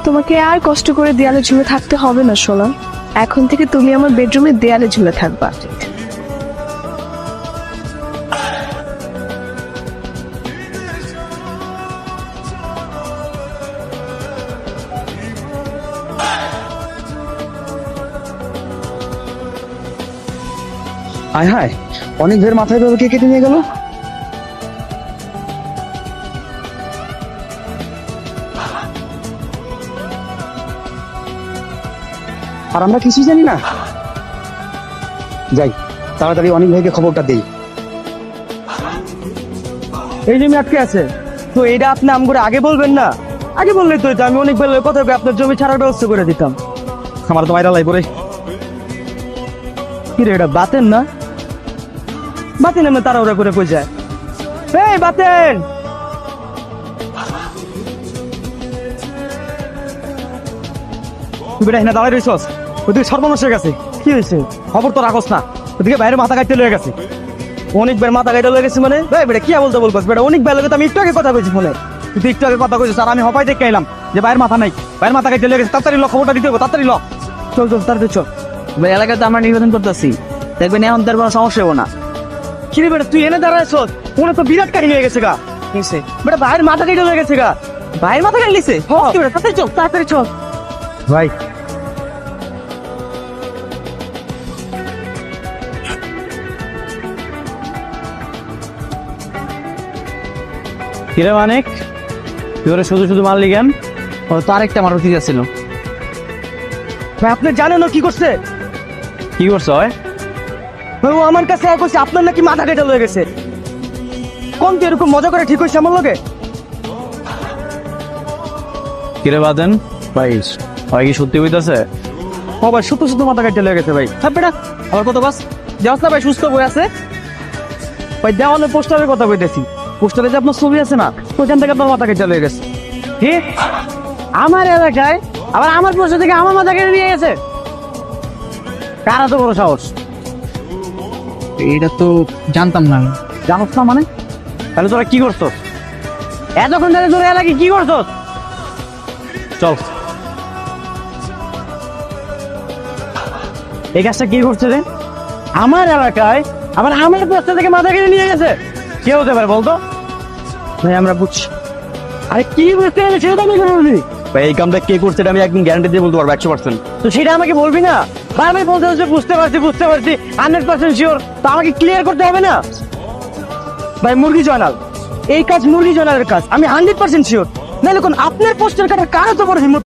তোমাকে আর কষ্ট করে দেয়ালে ঝুলে থাকতে হবে না সোনা। এখন থেকে তুমি আমার বেডরুমে দেয়ালে ঝুলে থাকবা। আয় হায়, অনেক ভের মাথায় ধরে কে কেটে নিয়ে গেল। আর আমরা কিছুই জানি না। যাই, তাড়াতাড়ি অনেক ভাইকে খবরটা দেই। এই জমি আটকে আছে, তো এটা আপনি আম করে আগে বলবেন না? আগে বললেই তো আমি অনেক বেলা কথা আপনার জমি ছাড়ার ব্যবস্থা করে দিতাম। আমার তো মাইরা লাই পরে। কি রে, এটা বাতেন না? বাতেন এমনি তাড়াহুড়া করে কই যায়? এই বাতেন, তুই বেটা এখানে দাঁড়াই রইছস? ওদিকে সর্বনাশ হয়ে গেছে। কি হয়েছে? খবর তো রাখস না। ওদিকে বাইরে মাথা কাটতে লয়ে গেছে। অনেকবার মাথা কাটতে লয়ে গেছে মানে? ভাই বেটা কি বলতে বলবস বেটা? অনেক বেলা আমি একটু আগে কথা কইছি ফোনে। তুই একটু আগে কথা কইছিস আর আমি হপাই দেখে এলাম যে বাইরের মাথা নাই, বাইরের মাথা কাটতে লয়ে গেছে। তাড়াতাড়ি ল, খবরটা দিতে হবে, তাড়াতাড়ি ল। চল চল তাড়াতাড়ি চল। ভাই এলাকায় তো আমরা নির্বাচন করতেছি, দেখবেন এখন তার কোনো সমস্যা হবো না। কি রে বেটা, তুই এনে দাঁড়াইছ? মনে তো বিরাট কাহিনী হয়ে গেছে গা। বেটা ভাইয়ের মাথা কেটে হয়ে গেছে গা। ভাইয়ের মাথা কেটে লিছে? তাড়াতাড়ি চল, তাড়াতাড়ি চল ভাই, কিরে মানিক, তুই ওরা শুধু শুধু মারলি কেন? ও তো আরেকটা আমার অতিথি ছিল। ভাই আপনি জানেন ও কি করছে? কি করছো? ভাই ও আমার কাছে এক করছে আপনার নাকি মাথা কেটে হয়ে গেছে। কোন তুই এরকম মজা করে ঠিক হয়েছে আমার লগে? কিরে বাদেন ভাই, ভাই কি সত্যি হইতাছে? ও ভাই শুধু শুধু মাথা কেটে হয়ে গেছে ভাই। হ্যাঁ বেটা, আবার কত বাস দেওয়াস না ভাই? সুস্থ বই আছে ভাই, দেওয়ালে পোস্টারের কথা কইতেছি। পোস্টারে যে আপনার ছবি আছে না, ওইখান থেকে আপনার মাথা কেটে হয়ে গেছে। কি আমার এলাকায় আবার আমার পোস্টার থেকে আমার মাথা কেটে নিয়ে গেছে? কারা তো বড় সাহস? এটা তো জানতাম না। জানোস না মানে? তাহলে তোরা কি করছস এতক্ষণ ধরে? তোরা এলাকায় কি করছস? চল, এই কাজটা কি করছে রে? আমার এলাকায় আবার আমার পোস্টার থেকে মাথা কেটে নিয়ে গেছে। কে হতে পারে বলতো? ভাই আমরা বুঝছি। আরে কি বুঝতে হবে সেটা তো আমি বলবি। ভাই এই কামটা কে করছে এটা আমি একদম গ্যারান্টি দিয়ে বলতে পারবো 100%। তো সেটা আমাকে বলবি না? বারবার বলতে হচ্ছে বুঝতে পারছি 100% শিওর। তো আমাকে ক্লিয়ার করতে হবে না? ভাই মুরগি জয়নাল, এই কাজ মুরগি জয়নালের কাজ, আমি 100% শিওর। নাহলে কোন আপনার পোস্টার কাটার কারো তো বড় হিম্মত